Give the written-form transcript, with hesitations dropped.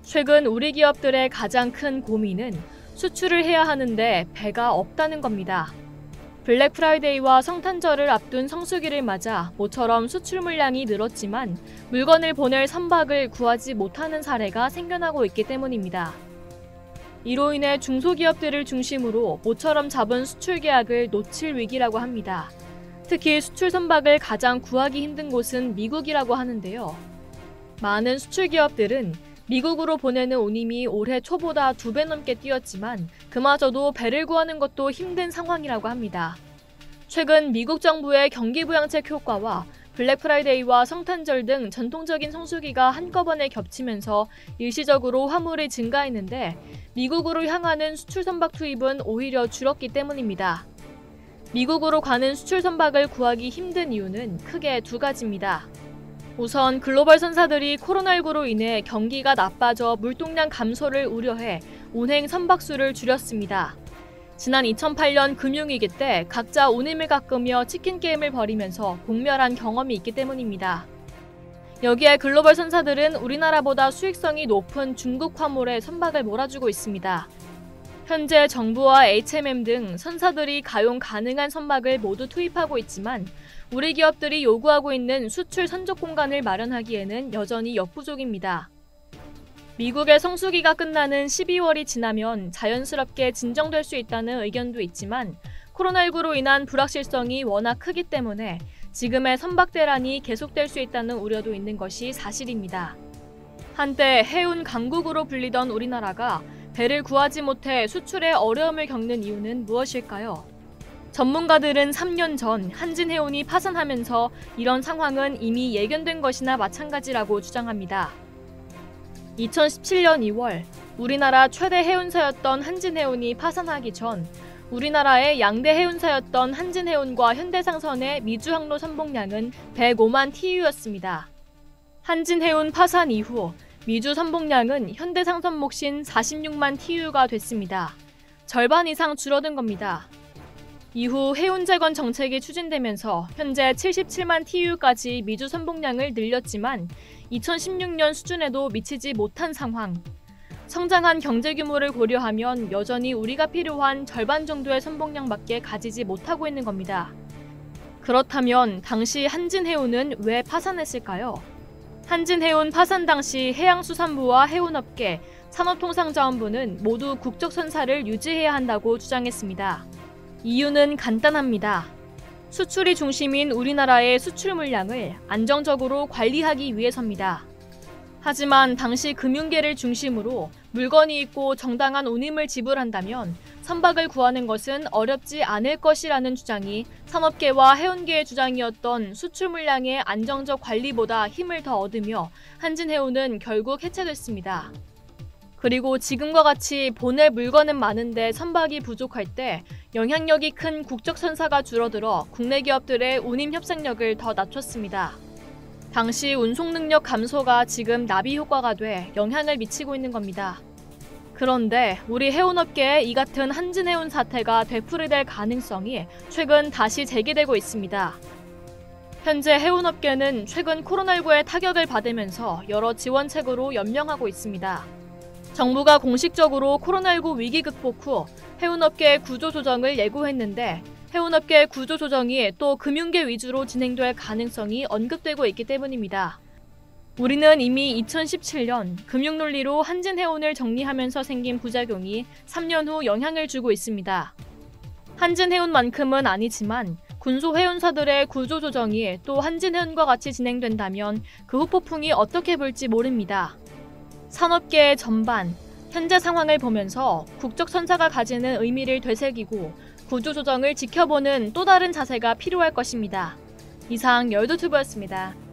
최근 우리 기업들의 가장 큰 고민은 수출을 해야 하는데 배가 없다는 겁니다. 블랙 프라이데이와 성탄절을 앞둔 성수기를 맞아 모처럼 수출 물량이 늘었지만 물건을 보낼 선박을 구하지 못하는 사례가 생겨나고 있기 때문입니다. 이로 인해 중소기업들을 중심으로 모처럼 잡은 수출 계약을 놓칠 위기라고 합니다. 특히 수출 선박을 가장 구하기 힘든 곳은 미국이라고 하는데요. 많은 수출 기업들은 미국으로 보내는 운임이 올해 초보다 2배 넘게 뛰었지만 그마저도 배를 구하는 것도 힘든 상황이라고 합니다. 최근 미국 정부의 경기부양책 효과와 블랙 프라이데이와 성탄절 등 전통적인 성수기가 한꺼번에 겹치면서 일시적으로 화물이 증가했는데 미국으로 향하는 수출 선박 투입은 오히려 줄었기 때문입니다. 미국으로 가는 수출 선박을 구하기 힘든 이유는 크게 2가지입니다. 우선 글로벌 선사들이 코로나19로 인해 경기가 나빠져 물동량 감소를 우려해 운행 선박수를 줄였습니다. 지난 2008년 금융위기 때 각자 운임을 깎으며 치킨 게임을 벌이면서 공멸한 경험이 있기 때문입니다. 여기에 글로벌 선사들은 우리나라보다 수익성이 높은 중국 화물에 선박을 몰아주고 있습니다. 현재 정부와 HMM 등 선사들이 가용 가능한 선박을 모두 투입하고 있지만 우리 기업들이 요구하고 있는 수출 선적 공간을 마련하기에는 여전히 역부족입니다. 미국의 성수기가 끝나는 12월이 지나면 자연스럽게 진정될 수 있다는 의견도 있지만 코로나19로 인한 불확실성이 워낙 크기 때문에 지금의 선박 대란이 계속될 수 있다는 우려도 있는 것이 사실입니다. 한때 해운 강국으로 불리던 우리나라가 배를 구하지 못해 수출에 어려움을 겪는 이유는 무엇일까요? 전문가들은 3년 전 한진해운이 파산하면서 이런 상황은 이미 예견된 것이나 마찬가지라고 주장합니다. 2017년 2월 우리나라 최대 해운사였던 한진해운이 파산하기 전 우리나라의 양대 해운사였던 한진해운과 현대상선의 미주 항로 선봉량은 105만 TU였습니다. 한진해운 파산 이후 미주 선봉량은 현대상선 몫인 46만 TU가 됐습니다. 절반 이상 줄어든 겁니다. 이후 해운 재건 정책이 추진되면서 현재 77만 TU까지 미주 선봉량을 늘렸지만 2016년 수준에도 미치지 못한 상황. 성장한 경제 규모를 고려하면 여전히 우리가 필요한 절반 정도의 선봉량밖에 가지지 못하고 있는 겁니다. 그렇다면 당시 한진해운은 왜 파산했을까요? 한진해운 파산 당시 해양수산부와 해운업계, 산업통상자원부는 모두 국적선사를 유지해야 한다고 주장했습니다. 이유는 간단합니다. 수출이 중심인 우리나라의 수출 물량을 안정적으로 관리하기 위해서입니다. 하지만 당시 금융계를 중심으로 물건이 있고 정당한 운임을 지불한다면 선박을 구하는 것은 어렵지 않을 것이라는 주장이 산업계와 해운계의 주장이었던 수출 물량의 안정적 관리보다 힘을 더 얻으며 한진해운은 결국 해체됐습니다. 그리고 지금과 같이 보낼 물건은 많은데 선박이 부족할 때 영향력이 큰 국적선사가 줄어들어 국내 기업들의 운임 협상력을 더 낮췄습니다. 당시 운송 능력 감소가 지금 나비 효과가 돼 영향을 미치고 있는 겁니다. 그런데 우리 해운업계에 이 같은 한진해운 사태가 되풀이될 가능성이 최근 다시 제기되고 있습니다. 현재 해운업계는 최근 코로나19의 타격을 받으면서 여러 지원책으로 연명하고 있습니다. 정부가 공식적으로 코로나19 위기 극복 후 해운업계 구조조정을 예고했는데 해운업계 구조조정이 또 금융계 위주로 진행될 가능성이 언급되고 있기 때문입니다. 우리는 이미 2017년 금융논리로 한진해운을 정리하면서 생긴 부작용이 3년 후 영향을 주고 있습니다. 한진해운만큼은 아니지만 군소해운사들의 구조조정이 또 한진해운과 같이 진행된다면 그 후폭풍이 어떻게 불지 모릅니다. 산업계 전반, 현재 상황을 보면서 국적선사가 가지는 의미를 되새기고 구조조정을 지켜보는 또 다른 자세가 필요할 것입니다. 이상 열두튜브였습니다.